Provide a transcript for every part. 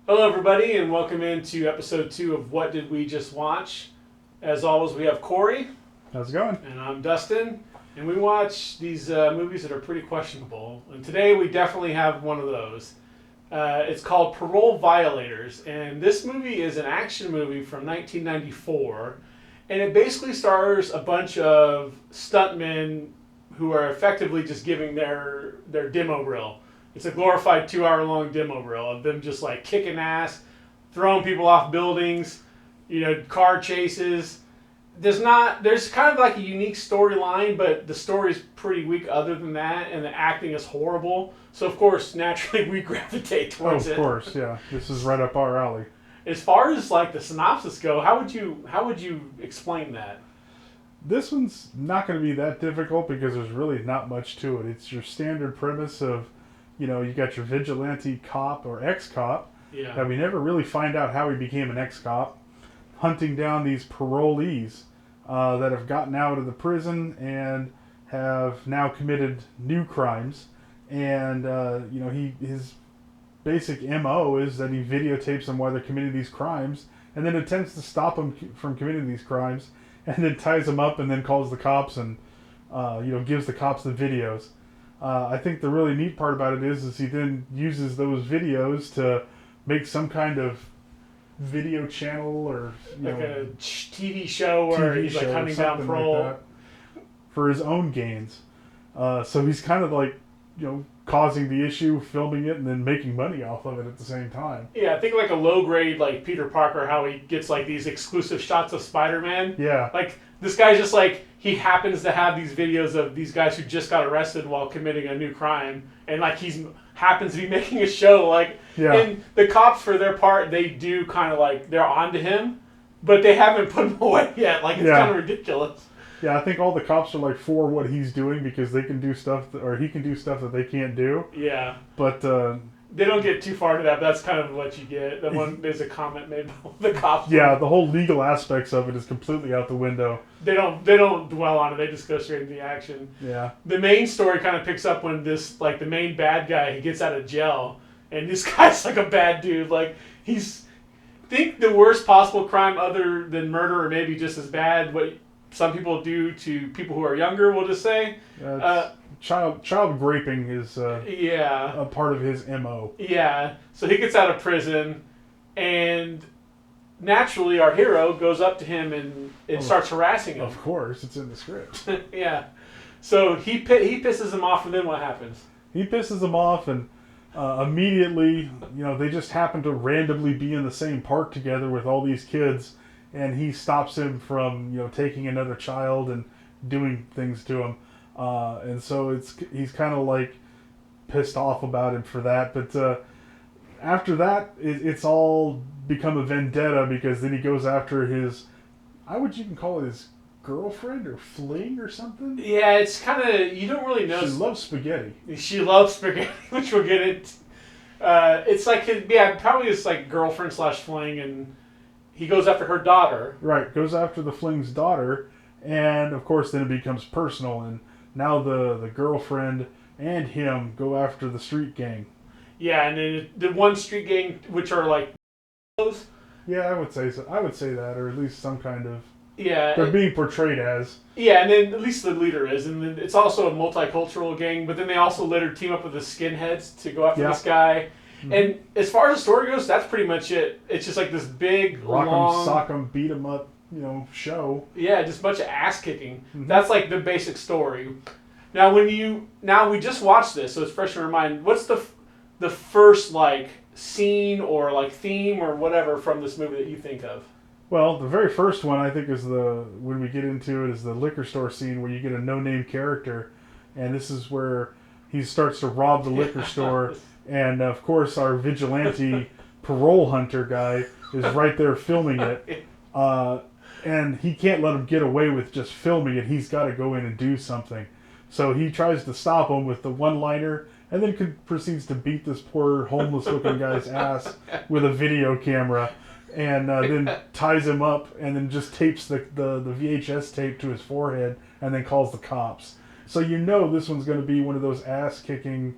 Hello, everybody, and welcome into episode 2 of What Did We Just Watch? As always, we have Corey. How's it going? And I'm Dustin. And we watch these movies that are pretty questionable. And today we definitely have one of those. It's called Parole Violators. And this movie is an action movie from 1994. And it basically stars a bunch of stuntmen who are effectively just giving their demo reel. It's a glorified 2-hour-long demo reel of them just like kicking ass, throwing people off buildings, car chases. There's kind of like a unique storyline, but the story's pretty weak other than that, and the acting is horrible. So of course, naturally, we gravitate towards it. Of course, yeah. This is right up our alley. As far as like the synopsis go, how would you explain that? This one's not going to be that difficult because there's really not much to it. It's your standard premise of, you got your vigilante cop or ex-cop that we never really find out how he became an ex-cop, hunting down these parolees that have gotten out of the prison and have now committed new crimes. And, his basic MO is that he videotapes them while they're committing these crimes and then attempts to stop them from committing these crimes and then ties them up and then calls the cops and, gives the cops the videos. I think the really neat part about it is he then uses those videos to make some kind of video channel or a TV show where he's like hunting down parole like for his own gains. So he's kind of like causing the issue, filming it, and then making money off of it at the same time. Yeah, I think like a low grade like Peter Parker, how he gets like these exclusive shots of Spider-Man. Yeah, like this guy's just like he happens to have these videos of these guys who just got arrested while committing a new crime, and like he's happens to be making a show like. Yeah. And the cops, for their part, they do kind of like they're onto him, but they haven't put him away yet. Like it's kind of ridiculous. Yeah, I think all the cops are like for what he's doing because they can do stuff or he can do stuff that they can't do. Yeah. But they don't get too far to that, but that's kind of what you get. There's a comment made by the cops. Yeah, the whole legal aspects of it is completely out the window. They don't dwell on it. They just go straight into the action. Yeah. The main story kind of picks up when this like the main bad guy he gets out of jail, and this guy's like a bad dude. Like he's think the worst possible crime other than murder, or maybe just as bad. What some people do to people who are younger, we'll just say. Child raping is a part of his MO. Yeah, so he gets out of prison, and naturally our hero goes up to him and starts harassing him. Of course, it's in the script. Yeah, so he pisses him off, and then what happens? He pisses him off, and immediately, they just happen to randomly be in the same park together with all these kids, and he stops him from taking another child and doing things to him. And so he's kind of like pissed off about him for that. But after that, it's all become a vendetta because then he goes after his, you can call it his girlfriend or fling or something? Yeah, it's kind of, you don't really know. She loves spaghetti. She loves spaghetti, which we'll get into. It's like, probably his like girlfriend / fling, and he goes after her daughter. Right, goes after the fling's daughter, and of course then it becomes personal, and now the girlfriend and him go after the street gang. Yeah, and then the one street gang, which are like close. Yeah, I would say so. I would say that, or at least some kind of. Yeah, they're being portrayed as. Yeah, and then at least the leader is, and then it's also a multicultural gang. But then they also later team up with the skinheads to go after this guy. Mm-hmm. And as far as the story goes, that's pretty much it. It's just like this big, rock 'em, long, sock 'em, beat 'em up, show. Yeah, just a bunch of ass kicking. Mm-hmm. That's like the basic story. Now, we just watched this, so it's fresh in our mind. What's the first like scene or like theme or whatever from this movie that you think of? Well, the very first one I think is when we get into it is the liquor store scene where you get a no-name character, and this is where he starts to rob the liquor store, and of course our vigilante parole hunter guy is right there filming it, and he can't let him get away with just filming it. He's got to go in and do something. So he tries to stop him with the one-liner, and then proceeds to beat this poor homeless-looking guy's ass with a video camera. And then ties him up and then just tapes the VHS tape to his forehead and then calls the cops. So this one's going to be one of those ass-kicking,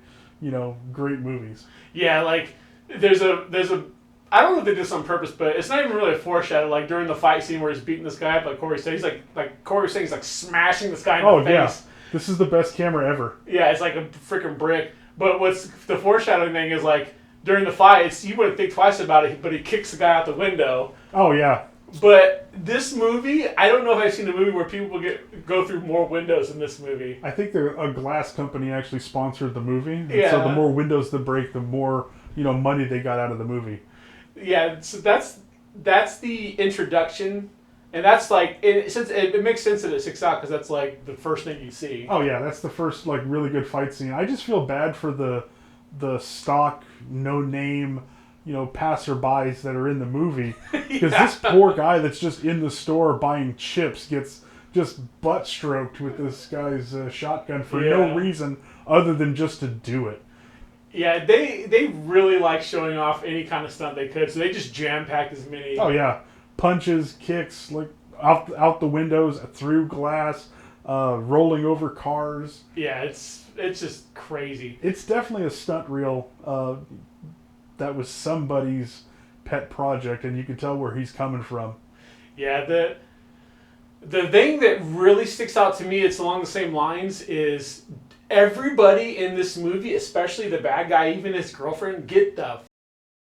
great movies. Yeah, like there's a I don't know if they did this on purpose, but it's not even really a foreshadow. Like during the fight scene where he's beating this guy up, like Corey said, he's like Corey was saying, he's like smashing this guy in the face. Yeah. This is the best camera ever. Yeah, it's like a freaking brick. But what's the foreshadowing thing is like during the fight, you wouldn't think twice about it, but he kicks the guy out the window. Oh yeah. But this movie, I don't know if I've seen a movie where people go through more windows in this movie. I think a glass company actually sponsored the movie. And yeah. So the more windows that break, the more money they got out of the movie. Yeah, so that's the introduction. And that's like, it makes sense that it sticks out because that's like the first thing you see. Oh yeah, that's the first like really good fight scene. I just feel bad for the stock, no name, passerbys that are in the movie. Because this poor guy that's just in the store buying chips gets just butt stroked with this guy's shotgun for no reason other than just to do it. Yeah, they really like showing off any kind of stunt they could, so they just jam-packed as many. Oh yeah. Punches, kicks, like out the windows, through glass, rolling over cars. Yeah, it's just crazy. It's definitely a stunt reel that was somebody's pet project, and you can tell where he's coming from. Yeah, the thing that really sticks out to me, it's along the same lines, is everybody in this movie, especially the bad guy, even his girlfriend, get the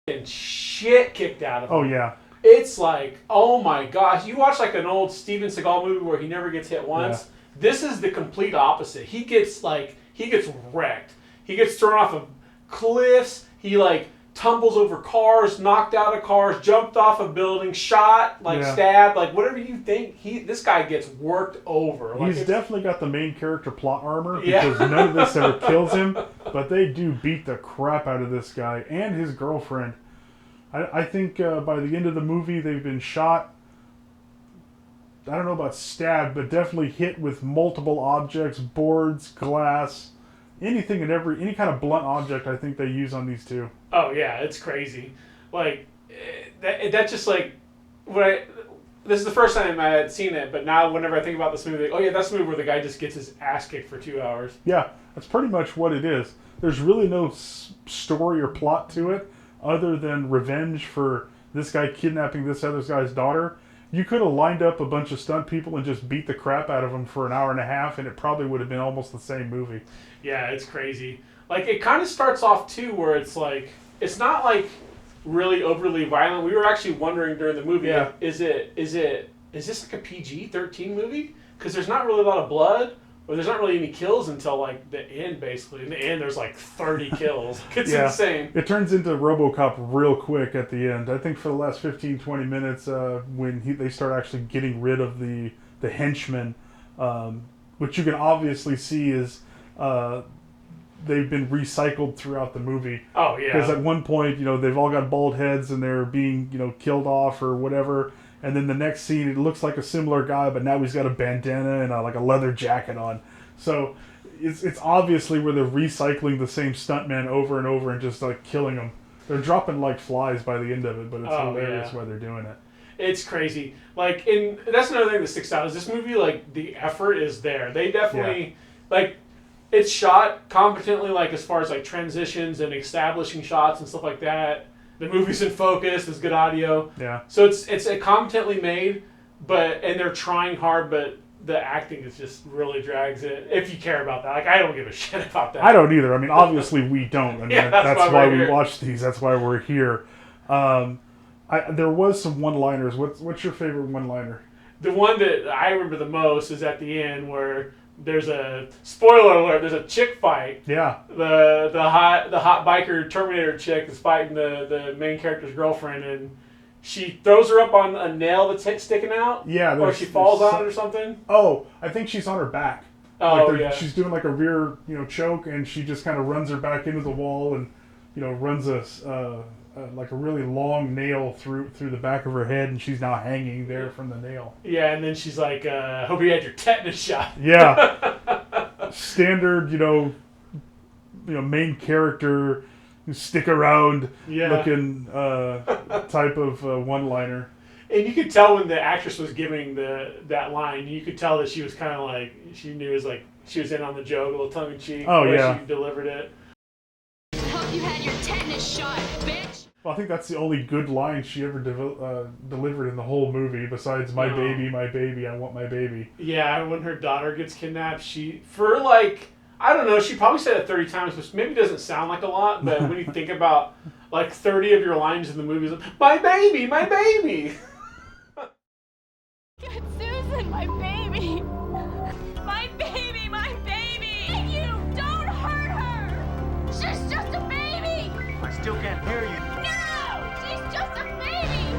f***ing shit kicked out of them. Oh yeah. It's like, oh my gosh. You watch like an old Steven Seagal movie where he never gets hit once. Yeah. This is the complete opposite. He gets wrecked. He gets thrown off of cliffs. He like tumbles over cars, knocked out of cars, jumped off a building, shot, stabbed, like whatever you think. This guy gets worked over. Like he's definitely got the main character plot armor because none of this ever kills him, but they do beat the crap out of this guy and his girlfriend. I think by the end of the movie, they've been shot, I don't know about stabbed, but definitely hit with multiple objects, boards, glass, anything and any kind of blunt object I think they use on these two. Oh, yeah, it's crazy. Like, that's just like, this is the first time I had seen it, but now whenever I think about this movie, that's the movie where the guy just gets his ass kicked for 2 hours. Yeah, that's pretty much what it is. There's really no story or plot to it, other than revenge for this guy kidnapping this other guy's daughter. You could have lined up a bunch of stunt people and just beat the crap out of them for an hour and a half, and it probably would have been almost the same movie. Yeah, it's crazy. Like, it kind of starts off, too, where it's like, it's not, like, really overly violent. We were actually wondering during the movie, is this like a PG-13 movie? Because there's not really a lot of blood. Or there's not really any kills until, like, the end, basically. In the end, there's, like, 30 kills. It's insane. It turns into RoboCop real quick at the end. I think for the last 15, 20 minutes, when they start actually getting rid of the henchmen, which you can obviously see is they've been recycled throughout the movie. Oh, yeah. Because at one point, they've all got bald heads and they're being, killed off or whatever. And then the next scene, it looks like a similar guy, but now he's got a bandana and like a leather jacket on. So it's obviously where they're recycling the same stuntman over and over and just like killing them. They're dropping like flies by the end of it, but it's hilarious why they're doing it. It's crazy. Like, that's another thing that sticks out is this movie, like, the effort is there. They definitely, like, it's shot competently, like, as far as, like, transitions and establishing shots and stuff like that. The movie's in focus. There's good audio. Yeah. So it's competently made, and they're trying hard, but the acting is just really drags it. If you care about that, like I don't give a shit about that. I don't either. I mean, obviously we don't. I mean, that's why we watch these. That's why we're here. There was some one-liners. What's your favorite one-liner? The one that I remember the most is at the end where there's a spoiler alert. There's a chick fight. Yeah. The hot biker Terminator chick is fighting the main character's girlfriend, and she throws her up on a nail that's sticking out. Yeah. Or she falls on it or something. Oh, I think she's on her back. Oh, like she's doing like a rear choke, and she just kind of runs her back into the wall and runs like a really long nail through the back of her head, and she's now hanging there from the nail. Yeah, and then she's like, hope you had your tetanus shot. Yeah. Standard, main character, stick around looking type of one-liner. And you could tell when the actress was giving that line, you could tell that she was kind of like, she knew it was like, she was in on the joke, a little tongue-in-cheek. Oh, yeah. She delivered it. Hope you had your tetanus shot, bitch. Well, I think that's the only good line she ever delivered in the whole movie, besides my baby, I want my baby. Yeah, when her daughter gets kidnapped, for like, I don't know, she probably said it 30 times, which maybe doesn't sound like a lot, but when you think about like 30 of your lines in the movie, like, my baby, my baby. Get Susan, my baby. My baby, my baby. You don't hurt her. She's just a baby. I still can't hear you. No, she's just a baby.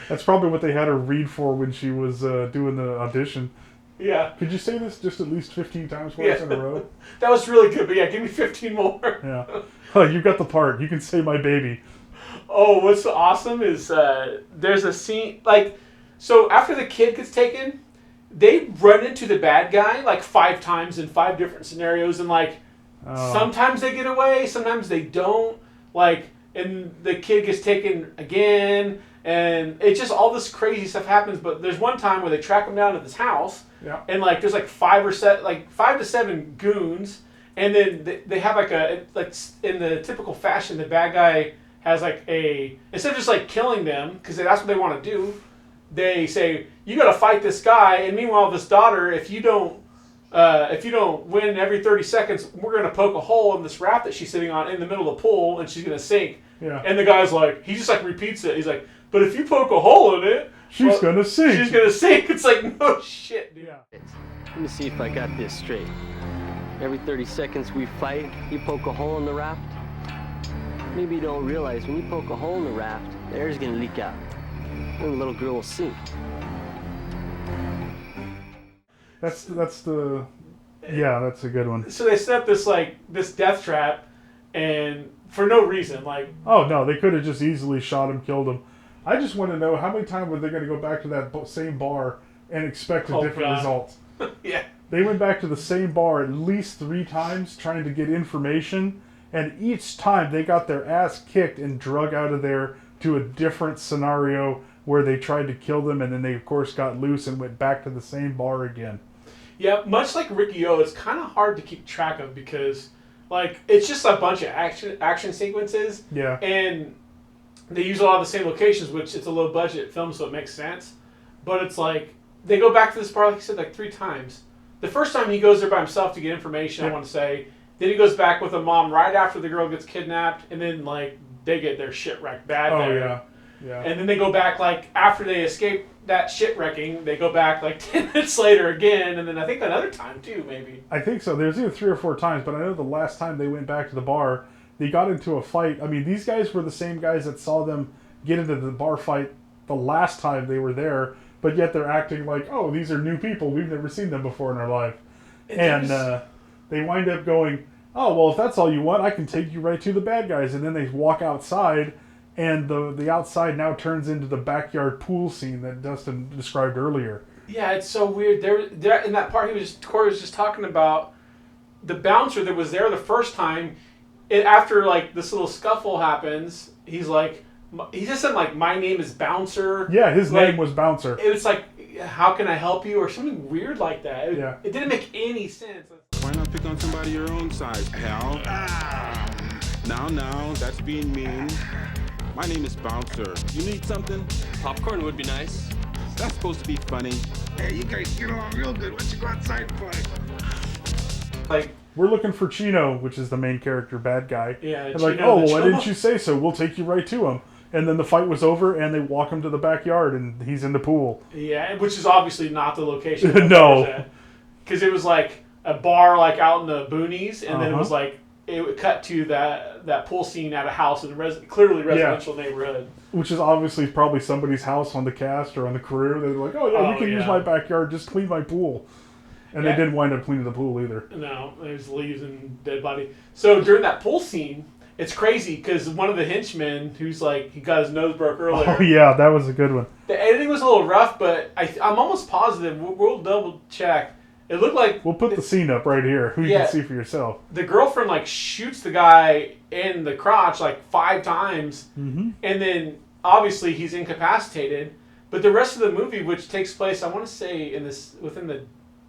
That's probably what they had her read for when she was doing the audition. Yeah. Could you say this just at least 15 times for us in a row? That was really good, but yeah, give me 15 more. Yeah. Well, you got the part. You can say my baby. Oh, what's awesome is there's a scene, like, so after the kid gets taken, they run into the bad guy like 5 times in 5 different scenarios, and like, sometimes they get away, sometimes they don't, like, and the kid gets taken again, and it's just all this crazy stuff happens. But there's one time where they track him down at this house, and like there's like 5 to 7 goons, and then they have like in the typical fashion, the bad guy has like instead of just like killing them, because that's what they want to do, they say, you got to fight this guy, and meanwhile this daughter, if you don't win every 30 seconds, we're going to poke a hole in this raft that she's sitting on in the middle of the pool, and she's going to sink. Yeah. And the guy's like, he just like repeats it. He's like, but if you poke a hole in it, she's going to sink. She's going to sink. It's like, no shit, dude. Yeah. Let me see if I got this straight. Every 30 seconds we fight, you poke a hole in the raft. Maybe you don't realize when you poke a hole in the raft, the air's going to leak out. And the little girl will sink. That's a good one. So they set up this death trap, and for no reason, like. Oh no, they could have just easily shot him, killed him. I just want to know how many times were they going to go back to that same bar and expect a different result. Yeah. They went back to the same bar at least 3 times trying to get information, and each time they got their ass kicked and drug out of there to a different scenario where they tried to kill them, and then they of course got loose and went back to the same bar again. Yeah, much like Ricky O, it's kind of hard to keep track of because, like, it's just a bunch of action sequences. Yeah. And they use a lot of the same locations, which it's a low budget film, so it makes sense. But it's like they go back to this bar, like you said, like 3 times. The first time he goes there by himself to get information, I want to say. Then he goes back with a mom right after the girl gets kidnapped, and then like they get their shit wrecked bad there. Yeah. Yeah. And then they go back, like, after they escape that shit wrecking, they go back, like, 10 minutes later again, and then I think another time, too, maybe. I think so. There's either 3 or 4 times, but I know the last time they went back to the bar, they got into a fight. I mean, these guys were the same guys that saw them get into the bar fight the last time they were there, but yet they're acting like, oh, these are new people. We've never seen them before in our life. And they wind up going, oh, well, if that's all you want, I can take you right to the bad guys. And then they walk outside, and the outside now turns into the backyard pool scene that Dustin described earlier. Yeah, it's so weird. There in that part Corey was just talking about the bouncer that was there the first time. After like this little scuffle happens, he just said like, my name is Bouncer. Yeah, his name was Bouncer. It's like, how can I help you, or something weird like that. It didn't make any sense. Why not pick on somebody your own size, pal? Now, that's being mean. My name is Bouncer. You need something? Popcorn would be nice. That's supposed to be funny. Hey, you guys get along real good. Why don't you go outside and play? Like, we're looking for Chino, which is the main character, bad guy. Yeah, and like, oh, well, why didn't you say so? We'll take you right to him. And then the fight was over, and they walk him to the backyard, and he's in the pool. Yeah, which is obviously not the location. No. Because it was like a bar like out in the boonies, and then it was like, it would cut to that pool scene at a house in a clearly residential neighborhood. Which is obviously probably somebody's house on the cast or on the crew. They're like, oh, yeah, we can use my backyard, just clean my pool. And they didn't wind up cleaning the pool either. No, there's leaves and dead body. So during that pool scene, it's crazy because one of the henchmen who's like, he got his nose broke earlier. Oh, yeah, that was a good one. The editing was a little rough, but I'm almost positive. We'll double check. It looked like... We'll put the scene up right here. You can see for yourself. The girlfriend, like, shoots the guy in the crotch, like, 5 times. Mm-hmm. And then, obviously, he's incapacitated. But the rest of the movie, which takes place, I want to say, within the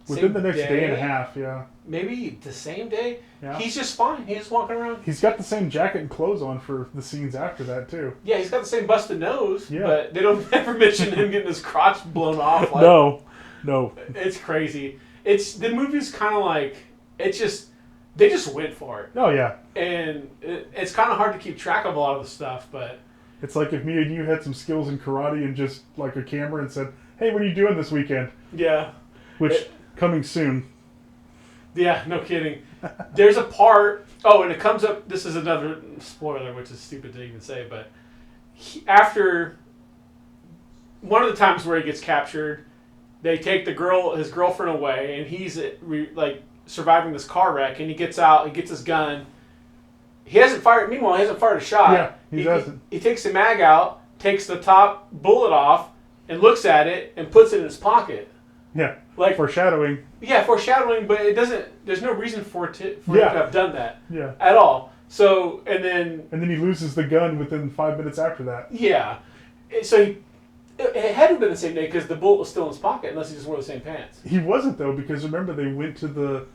Within the next day and a half, yeah. Maybe the same day. Yeah. He's just fine. He's just walking around. He's got the same jacket and clothes on for the scenes after that too. Yeah, he's got the same busted nose. Yeah. But they don't ever mention him getting his crotch blown off. Like, no. It's crazy. The movie's kind of like they just went for it. Oh yeah. And it's kind of hard to keep track of a lot of the stuff, but it's like if me and you had some skills in karate and just like a camera and said, "Hey, what are you doing this weekend?" Yeah. Coming soon. Yeah, no kidding. There's a part. Oh, and it comes up. This is another spoiler, which is stupid to even say, but after one of the times where he gets captured, they take his girlfriend away, and he's like surviving this car wreck, and he gets out, he gets his gun. Meanwhile, he hasn't fired a shot. Yeah, he doesn't. He takes the mag out, takes the top bullet off, and looks at it, and puts it in his pocket. Yeah, like foreshadowing. Yeah, foreshadowing, but it doesn't. There's no reason for him to have done that. Yeah. At all. So and then he loses the gun within 5 minutes after that. Yeah. So it had to have been the same day because the bullet was still in his pocket, unless he just wore the same pants. He wasn't though, because remember they went to the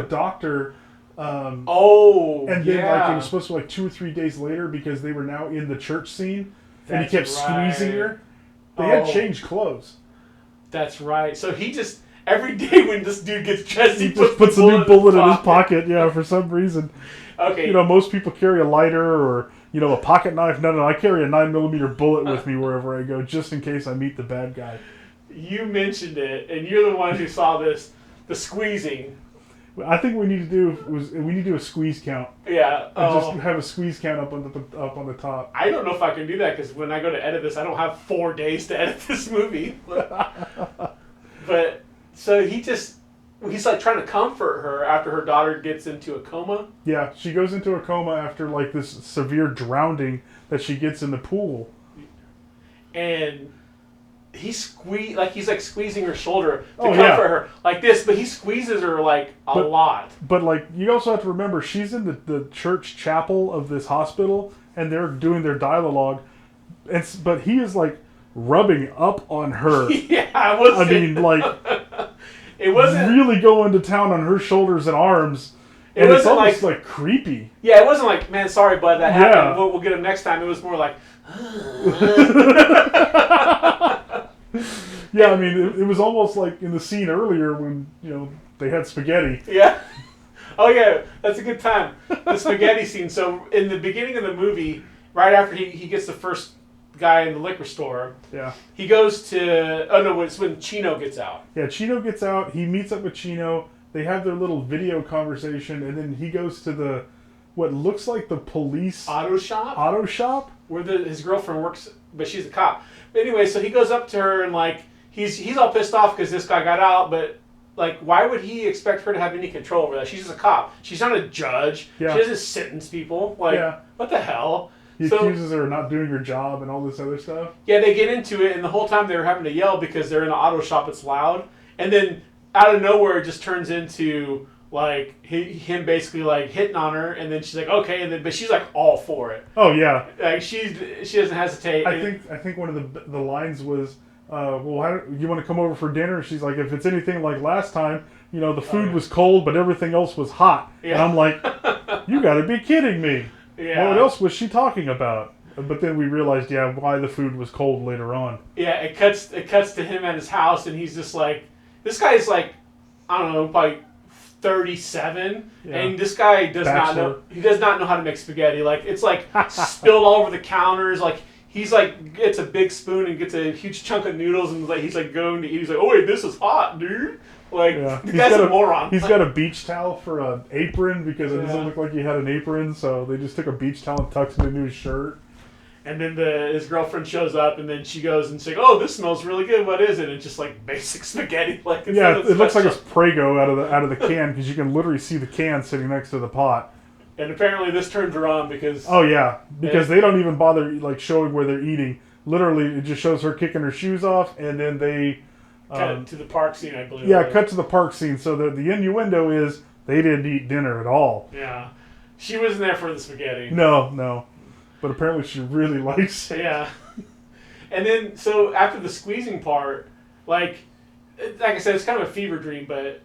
doctor. And then like it was supposed to be like 2 or 3 days later because they were now in the church scene, and he kept squeezing her. They had changed clothes. That's right. So he just every day when this dude gets dressed, he just puts a new bullet in his pocket. Yeah, for some reason. Okay. Most people carry a lighter or a pocket knife. No, I carry a 9mm bullet with me wherever I go, just in case I meet the bad guy. You mentioned it, and you're the one who saw this, the squeezing. I think we need to do a squeeze count. Yeah. Just have a squeeze count up on the top. I don't know if I can do that because when I go to edit this, I don't have 4 days to edit this movie. But so he's like trying to comfort her after her daughter gets into a coma. Yeah, she goes into a coma after like this severe drowning that she gets in the pool. And he's squeezing her shoulder to comfort her like this, but he squeezes her like a lot. But like you also have to remember, she's in the church chapel of this hospital, and they're doing their dialogue, but he is like rubbing up on her. It wasn't really going to town on her shoulders and arms. And it's almost like creepy. Yeah, it wasn't like, man, sorry, bud, that happened. We'll get him next time. It was more like. Yeah, I mean, it was almost like in the scene earlier when, they had spaghetti. Yeah. Oh, yeah, that's a good time. The spaghetti scene. So, in the beginning of the movie, right after he gets the first guy in the liquor store, he goes to... Oh, no, it's when Chino gets out. Yeah, Chino gets out. He meets up with Chino. They have their little video conversation, and then he goes to what looks like the police... Auto shop? Where his girlfriend works, but she's a cop. But anyway, so he goes up to her and like he's all pissed off because this guy got out, but like why would he expect her to have any control over that? She's just a cop. She's not a judge. Yeah. She doesn't sentence people. Like what the hell? He accuses her of not doing her job and all this other stuff. Yeah, they get into it, and the whole time they were having to yell because they're in an auto shop. It's loud, and then out of nowhere it just turns into like him basically like hitting on her, and then she's like okay, but she's like all for it. Oh yeah, like she doesn't hesitate. I think one of the lines was, well, you want to come over for dinner? She's like, if it's anything like last time, the food was cold, but everything else was hot. Yeah. And I'm like, you got to be kidding me. Yeah. What else was she talking about? But then we realized, why the food was cold later on. Yeah, it cuts to him at his house, and he's just like, this guy's like, I don't know, probably 37, and this guy does not know how to make spaghetti. Like it's like spilled all over the counters. Like he's like gets a big spoon and gets a huge chunk of noodles, and like he's like going to eat. He's like, oh wait, this is hot, dude. Like the guy's a moron. He's got a beach towel for an apron because it doesn't look like he had an apron, so they just took a beach towel and tucked it into his shirt. And then his girlfriend shows up, and then she goes and says, "Oh, this smells really good. What is it?" And it's just like basic spaghetti. Like it looks like it's Prego out of the can because you can literally see the can sitting next to the pot. And apparently, this turns her on because they don't even bother like showing where they're eating. Literally, it just shows her kicking her shoes off, and then they cut to the park scene, I believe. Yeah, cut to the park scene. So the innuendo is they didn't eat dinner at all. Yeah, she wasn't there for the spaghetti. No. But apparently she really likes it. Yeah. And then, so after the squeezing part, like I said, it's kind of a fever dream, but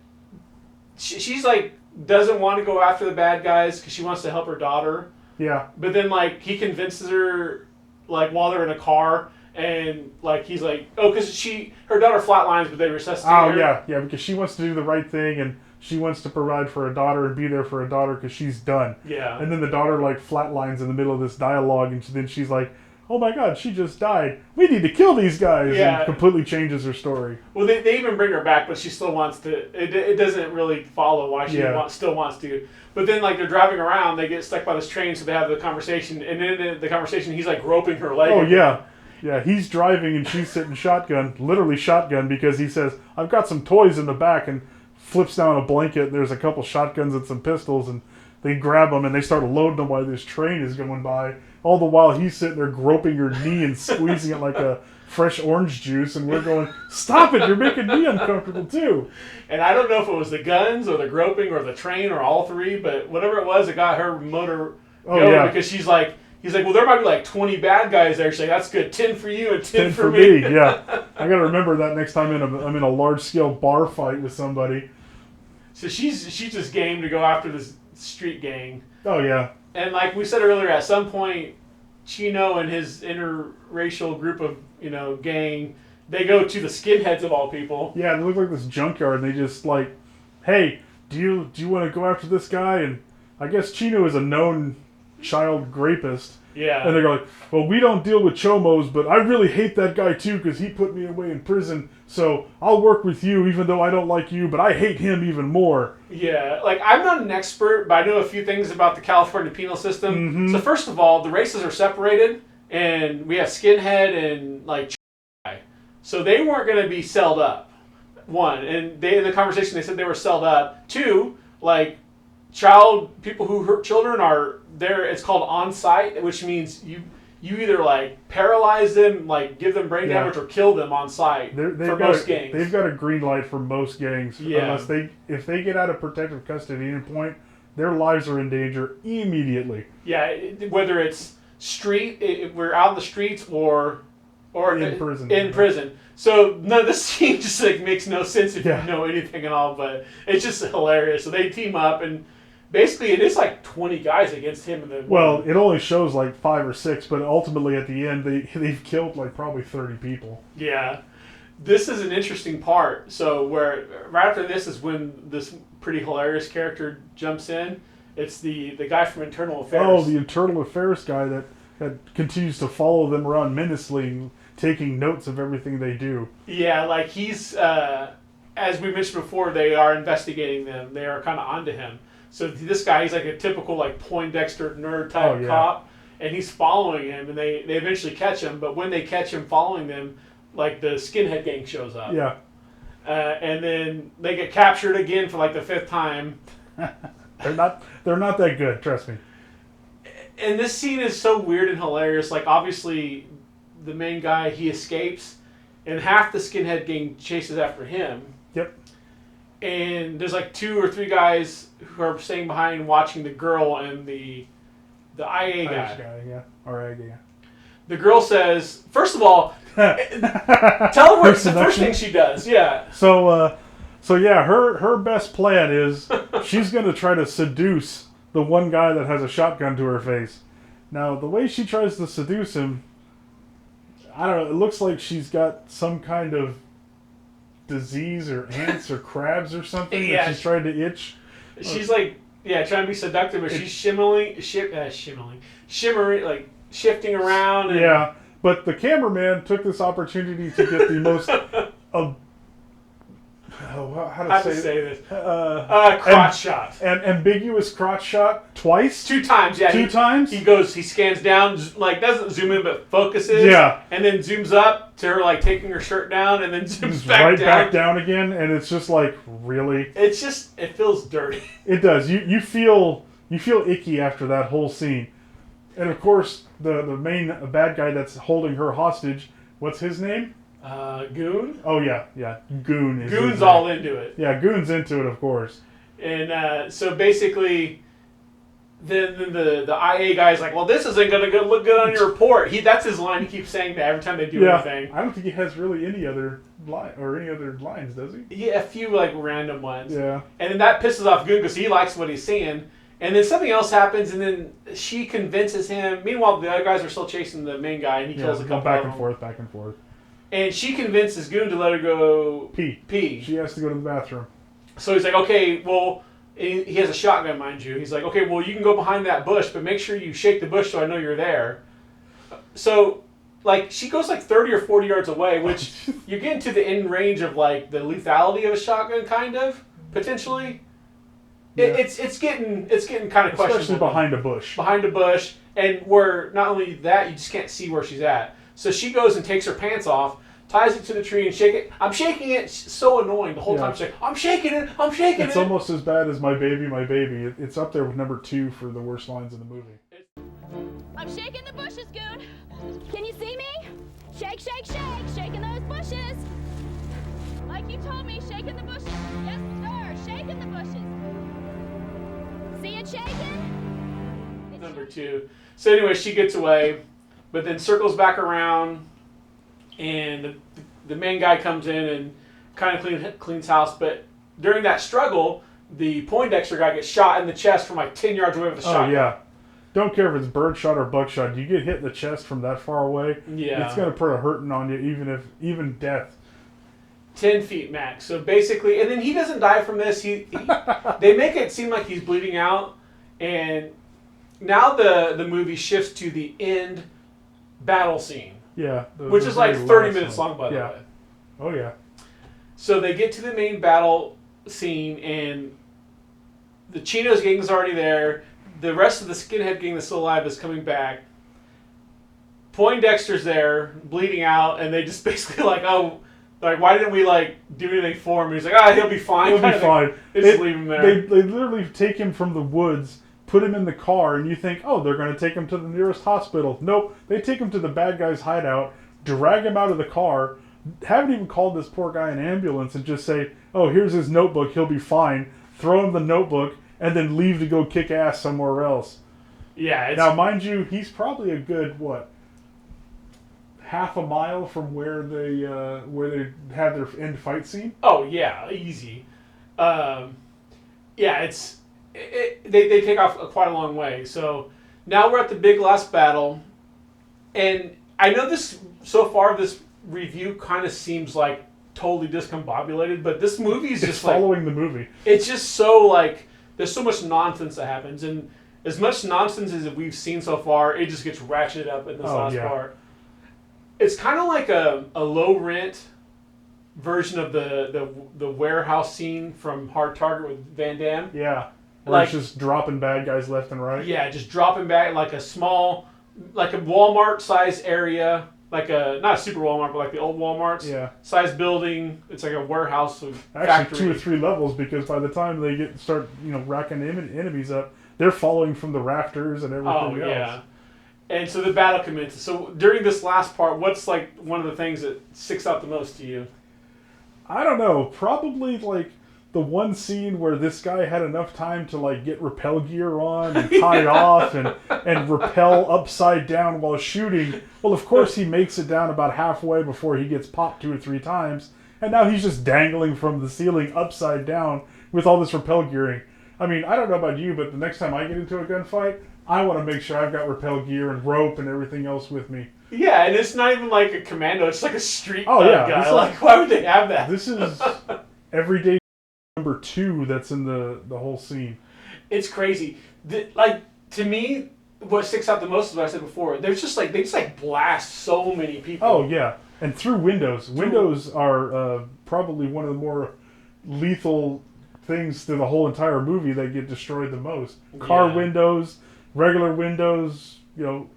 she's like doesn't want to go after the bad guys because she wants to help her daughter. Yeah. But then like he convinces her like while they're in a car, and like he's like, oh, because her daughter flatlines, but they resuscitate her. Oh yeah, because she wants to do the right thing and she wants to provide for her daughter and be there for her daughter because she's done. Yeah. And then the daughter like flatlines in the middle of this dialogue, and then she's like, oh my god, she just died. We need to kill these guys. Yeah. And completely changes her story. Well, they even bring her back, but she still wants to. It doesn't really follow why she still wants to. But then, like, they're driving around, they get stuck by this train, so they have the conversation. And then the conversation, he's, like, groping her leg. Oh, yeah. Yeah, he's driving and she's sitting shotgun, literally shotgun, because he says, I've got some toys in the back, and flips down a blanket. There's a couple shotguns and some pistols, and they grab them and they start loading them while this train is going by. All the while he's sitting there groping her knee and squeezing it like a fresh orange juice, and we're going, stop it, you're making me uncomfortable too. And I don't know if it was the guns or the groping or the train or all three, but whatever it was, it got her motor going because he's like, well, there might be like 20 bad guys there. She's like, that's good, 10 for you and 10 for me. Yeah. I got to remember that next time I'm in a large-scale bar fight with somebody. So she's just game to go after this street gang. Oh, yeah. And like we said earlier, at some point, Chino and his interracial group of, gang, they go to the skinheads of all people. Yeah, they look like this junkyard, and they just like, hey, do you want to go after this guy? And I guess Chino is a known child rapist. Yeah. And they're like, well, we don't deal with chomos, but I really hate that guy too because he put me away in prison. So I'll work with you even though I don't like you, but I hate him even more. Yeah, like I'm not an expert, but I know a few things about the California penal system. Mm-hmm. So first of all, the races are separated, and we have skinhead and like guy. So they weren't going to be celled up. One, and in the conversation they said they were celled up. Two, like people who hurt children are there. It's called on site, which means you either like paralyze them, like give them brain damage, or kill them on site. For most gangs, they've got a green light for most gangs. Yeah. If they get out of protective custody at any point, their lives are in danger immediately. Yeah, whether it's we're out in the streets or in prison. In prison. So no, this scene just like makes no sense if you know anything at all. But it's just hilarious. So they team up and. Basically, it is like 20 guys against him. Well, it only shows like 5 or 6, but ultimately at the end, they've killed like probably 30 people. Yeah. This is an interesting part. So right after this is when this pretty hilarious character jumps in. It's the guy from Internal Affairs. Oh, the Internal Affairs guy that continues to follow them around menacingly, taking notes of everything they do. Yeah, like he's, as we mentioned before, they are investigating them. They are kind of onto him. So this guy, he's like a typical like Poindexter nerd type cop, and he's following him, and they eventually catch him. But when they catch him following them, like the skinhead gang shows up. Yeah. And then they get captured again for like the 5th time. They're not that good, trust me. And this scene is so weird and hilarious. Like obviously, the main guy, he escapes, and half the skinhead gang chases after him. Yep. And there's like 2 or 3 guys who are staying behind watching the girl and the IA guy. RIA. The girl says, first of all, tell her what's the first thing she does. Yeah. So her best plan is she's going to try to seduce the one guy that has a shotgun to her face. Now, the way she tries to seduce him, I don't know, it looks like she's got some kind of disease or ants or crabs or something that she's trying to itch. She's like, trying to be seductive, but she's shimmering, like shifting around. And but the cameraman took this opportunity to get the most how to say this? Crotch shot. An ambiguous crotch shot twice? 2 times, yeah. 2 times? He scans down, like doesn't zoom in but focuses. Yeah. And then zooms up to her like taking her shirt down and then zooms back down again, and it's just like, really? It feels dirty. It does. You feel icky after that whole scene. And of course, the main bad guy that's holding her hostage, what's his name? Goon? Oh, yeah. Goon is Goon's all into it. Yeah, Goon's into it, of course. And so basically, then the IA guy's like, well, this isn't going to look good on your report. That's his line. He keeps saying that every time they do anything. I don't think he has really any other lines, does he? Yeah, a few like random ones. Yeah. And then that pisses off Goon because he likes what he's seeing. And then something else happens, and then she convinces him. Meanwhile, the other guys are still chasing the main guy, and he kills a couple back of and them. forth, back and forth. And she convinces Goon to let her go pee. She has to go to the bathroom. So he's like, okay, well, he has a shotgun, mind you. He's like, okay, well, you can go behind that bush, but make sure you shake the bush so I know you're there. So, like, she goes like 30 or 40 yards away, which you're getting to the end range of like the lethality of a shotgun, kind of, potentially. Yeah. It's getting kind of questionable. Especially behind a bush. Behind a bush, and where not only that, you just can't see where she's at. So she goes and takes her pants off, ties it to the tree and shake it. I'm shaking it. It's so annoying the whole time. She's like, I'm shaking it. It's almost as bad as My Baby, My Baby. It's up there with number 2 for the worst lines in the movie. I'm shaking the bushes, Goon. Can you see me? Shake, shake, shake. Shaking those bushes. Like you told me, shaking the bushes. Yes, sir. Shaking the bushes. See it shaking? Number 2. So anyway, she gets away, but then circles back around, and the main guy comes in and kind of cleans house. But during that struggle, the Poindexter guy gets shot in the chest from like 10 yards away with a shotgun. Oh, yeah. Don't care if it's birdshot or buckshot. You get hit in the chest from that far away, it's going to put a hurting on you, even death. 10 feet max. So basically, and then he doesn't die from this. They make it seem like he's bleeding out, and now the movie shifts to the end battle scene. Yeah. Which is like 30 minutes long, by the way. Oh, yeah. So they get to the main battle scene, and the Chinos gang is already there. The rest of the skinhead gang that's still alive is coming back. Poindexter's there, bleeding out, and they just basically like, why didn't we like do anything for him? He's like, he'll be fine. He'll be fine. They just leave him there. They literally take him from the woods, put him in the car, and you think, they're going to take him to the nearest hospital. Nope. They take him to the bad guy's hideout, drag him out of the car, haven't even called this poor guy an ambulance, and just say, here's his notebook, he'll be fine. Throw him the notebook, and then leave to go kick ass somewhere else. Yeah. Now, mind you, he's probably a good, half a mile from where they have their end fight scene? Oh, yeah. Easy. They take off quite a long way. So now we're at the big last battle. And I know this review kind of seems like totally discombobulated, but this movie is just following the movie. It's just so like, there's so much nonsense that happens, and as much nonsense as we've seen so far, it just gets ratcheted up in this last part. It's kind of like a low rent version of the warehouse scene from Hard Target with Van Damme. Yeah, where it's just dropping bad guys left and right. Yeah, just dropping back like a small, like a Walmart size area, like not a super Walmart, but like the old Walmarts. Yeah. Size building. It's like a warehouse of actually 2 or 3 levels, because by the time they start racking enemies up, they're falling from the rafters and everything else. Yeah. And so the battle commences. So during this last part, what's like one of the things that sticks out the most to you? I don't know. Probably like the one scene where this guy had enough time to get rappel gear on and tie off and rappel upside down while shooting. Well, of course he makes it down about halfway before he gets popped 2 or 3 times. And now he's just dangling from the ceiling upside down with all this rappel gearing. I mean, I don't know about you, but the next time I get into a gunfight, I want to make sure I've got rappel gear and rope and everything else with me. Yeah, and it's not even like a commando. It's like a street guy. Like, why would they have that? This is everyday number 2 that's in the whole scene. It's crazy. To me, what sticks out the most is what I said before. They just blast so many people. Oh, yeah. And through windows. Windows are probably one of the more lethal things to the whole entire movie that get destroyed the most. Car windows, regular windows,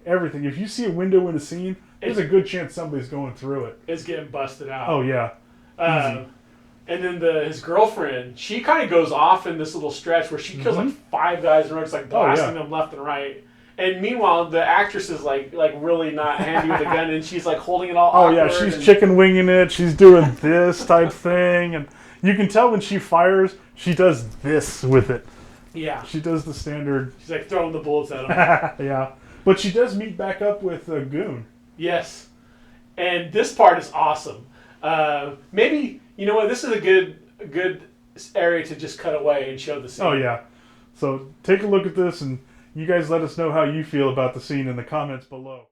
everything. If you see a window in a scene, there's a good chance somebody's going through it. It's getting busted out. Oh, yeah. Easy. And then his girlfriend, she kind of goes off in this little stretch where she kills like 5 guys in a row, just blasting them left and right. And meanwhile, the actress is like really not handy with a gun, and she's like holding it all. Oh yeah, she's chicken winging it. She's doing this type thing, and you can tell when she fires, she does this with it. Yeah. She does the standard. She's like throwing the bullets at him. Yeah. But she does meet back up with Goon. Yes. And this part is awesome. Maybe, you know what, this is a good area to just cut away and show the scene. Oh, yeah. So take a look at this, and you guys let us know how you feel about the scene in the comments below.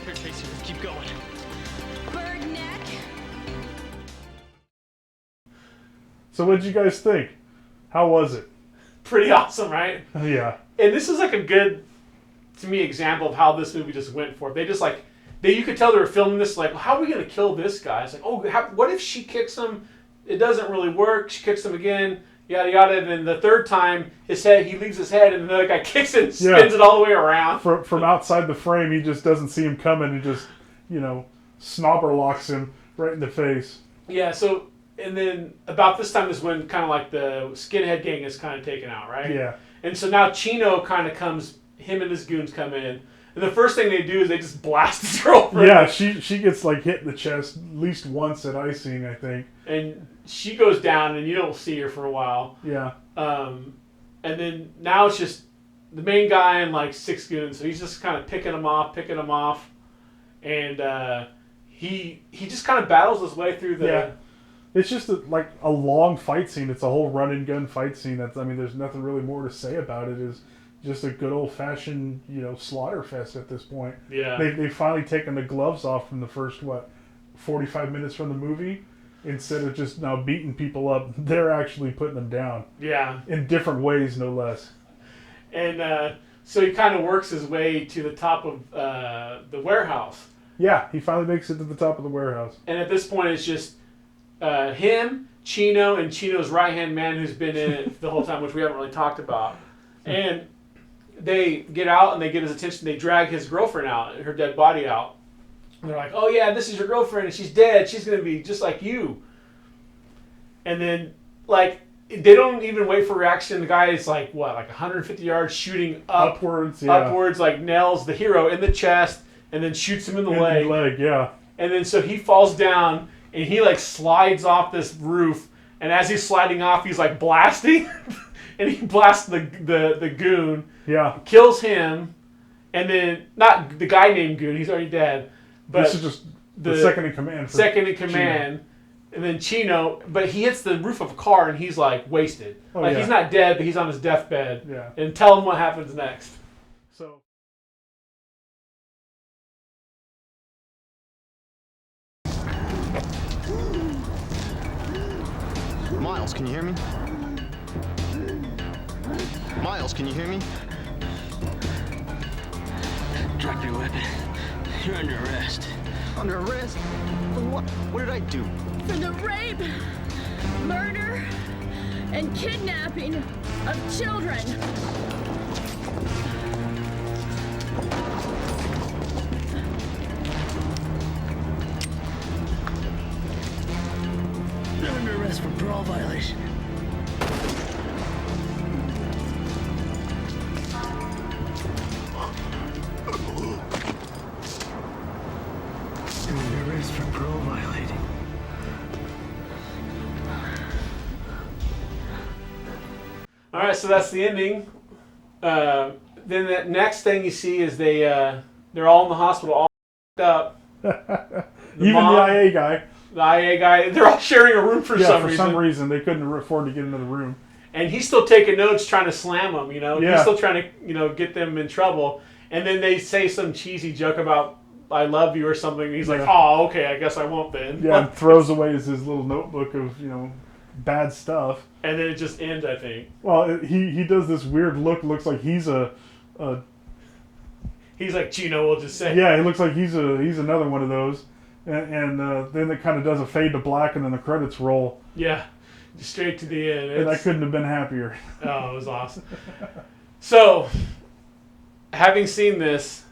Here, Tracy, let's keep going. Bird neck. So what did you guys think? How was it? Pretty awesome, right? Yeah. And this is like a good, to me, example of how this movie just went for it. They just like, you could tell they were filming this like, how are we going to kill this guy? It's like, oh, what if she kicks him? It doesn't really work. She kicks him again, yada, yada. And then the third time, he leaves his head, and the other guy kicks it and spins it all the way around. From outside the frame, he just doesn't see him coming and just, snobber locks him right in the face. Yeah, so, and then about this time is when kind of like the skinhead gang is kind of taken out, right? Yeah. And so now Chino kind of him and his goons come in. And the first thing they do is they just blast his girlfriend. Yeah, she gets like hit in the chest at least once at icing, I think. And she goes down, and you don't see her for a while. Yeah. And then now it's just the main guy and like 6 goons. So he's just kind of picking them off. And he just kind of battles his way through the... Yeah. It's just like a long fight scene. It's a whole run and gun fight scene. There's nothing really more to say about it. It's just a good old fashioned, slaughter fest at this point. Yeah. They've finally taken the gloves off from the first 45 minutes from the movie. Instead of just now beating people up, they're actually putting them down. Yeah. In different ways, no less. And so he kind of works his way to the top of the warehouse. Yeah, he finally makes it to the top of the warehouse. And at this point, it's just him, Chino, and Chino's right-hand man who's been in it the whole time, which we haven't really talked about. And they get out and they get his attention. They drag his girlfriend out, her dead body out. And they're like, oh yeah, this is your girlfriend and she's dead. She's going to be just like you. And then, like, they don't even wait for reaction. The guy is like, 150 yards shooting upwards, like nails the hero in the chest and then shoots him in the leg. Yeah. And then so he falls down and he like slides off this roof. And as he's sliding off, he's like blasting. And he blasts the goon. Yeah. Kills him. And then, not the guy named Goon, he's already dead. But this is just the second in command. Second in command. Chino. And then Chino, but he hits the roof of a car and he's like wasted. He's not dead, but he's on his deathbed. Yeah. And tell him what happens next. So. Miles, can you hear me? Miles, can you hear me? Drop your weapon. You're under arrest. Under arrest? For what? What did I do? For the rape, murder, and kidnapping of children. You're under arrest for parole violation. You're under arrest for parole violating. All right, so that's the ending. Then the next thing you see is they're all in the hospital, all up. Even mom, the IA guy. The IA guy, they're all sharing a room for some reason. For some reason, they couldn't afford to get into the room. And he's still taking notes, trying to slam them, Yeah. He's still trying to, get them in trouble. And then they say some cheesy joke about, I love you or something. And he's like, oh, okay, I guess I won't then. Yeah, and throws away his little notebook of, bad stuff. And then it just ends, I think. Well, he does this weird look, looks like he's He's like Chino will just say. Yeah, he looks like he's another one of those. And then it kind of does a fade to black and then the credits roll. Yeah, straight to the end. And I couldn't have been happier. Oh, it was awesome. So, having seen this,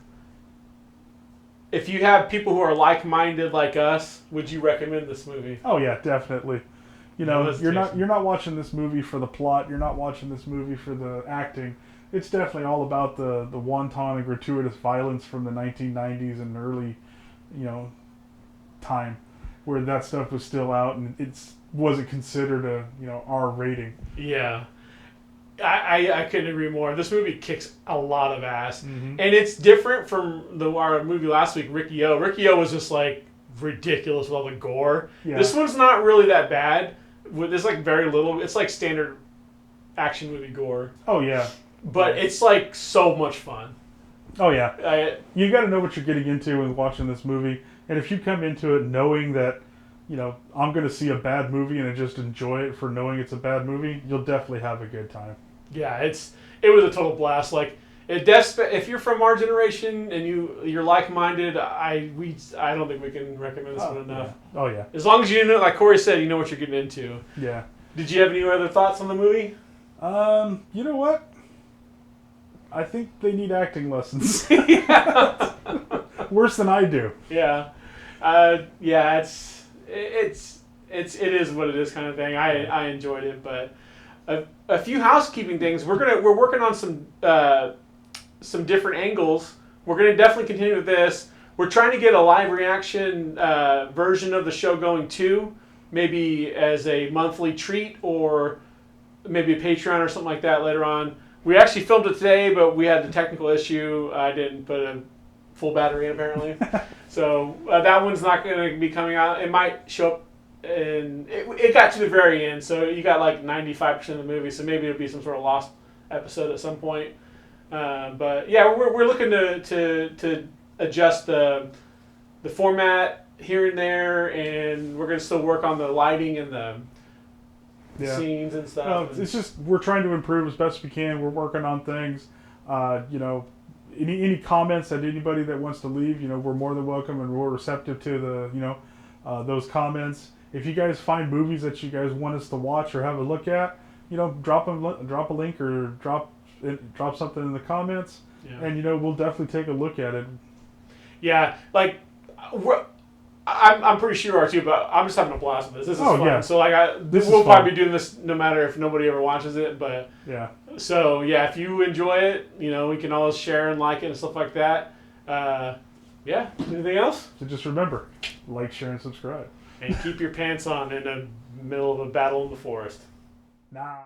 if you have people who are like-minded like us, would you recommend this movie? Oh yeah, definitely. You know, Jason. you're not watching this movie for the plot. You're not watching this movie for the acting. It's definitely all about the wanton and gratuitous violence from the 1990s and early, time where that stuff was still out and it wasn't considered a R rating. Yeah. I couldn't agree more. This movie kicks a lot of ass. And it's different from our movie last week, Ricky O. Ricky O was just like ridiculous with all the gore. Yeah. This one's not really that bad. There's like very little. It's like standard action movie gore. Oh yeah. But it's like so much fun. Oh yeah. You got to know what you're getting into when watching this movie. And if you come into it knowing that, I'm going to see a bad movie and just enjoy it for knowing it's a bad movie, you'll definitely have a good time. Yeah, it was a total blast. Like if you're from our generation and you're like-minded, I don't think we can recommend this one enough. Yeah. Oh yeah. As long as you know, like Corey said, you know what you're getting into. Yeah. Did you have any other thoughts on the movie? You know what? I think they need acting lessons. Worse than I do. Yeah. Yeah, it is what it is kind of thing. I enjoyed it, but a few housekeeping things. We're working on some different angles. We're gonna definitely continue with this. We're trying to get a live reaction version of the show going too, maybe as a monthly treat or maybe a Patreon or something like that later on. We actually filmed it today, but we had a technical issue. I didn't put a full battery in apparently. So that one's not going to be coming out. It might show up, and it got to the very end. So you got like 95% of the movie. So maybe it'll be some sort of lost episode at some point. But yeah, we're looking to adjust the format here and there, and we're going to still work on the lighting and the scenes and stuff. Well, it's just we're trying to improve as best we can. We're working on things. Any comments that anybody that wants to leave, we're more than welcome and we're receptive to the those comments. If you guys find movies that you guys want us to watch or have a look at, drop a link or drop something in the comments, and we'll definitely take a look at it. Yeah, like I'm pretty sure you are too, but I'm just having a blast with this. This is fun. Yeah. So like we'll probably be doing this no matter if nobody ever watches it, but yeah. So yeah, if you enjoy it, we can always share and like it and stuff like that. Yeah. Anything else? So just remember, like, share, and subscribe. And keep your pants on in the middle of a battle in the forest. Nah.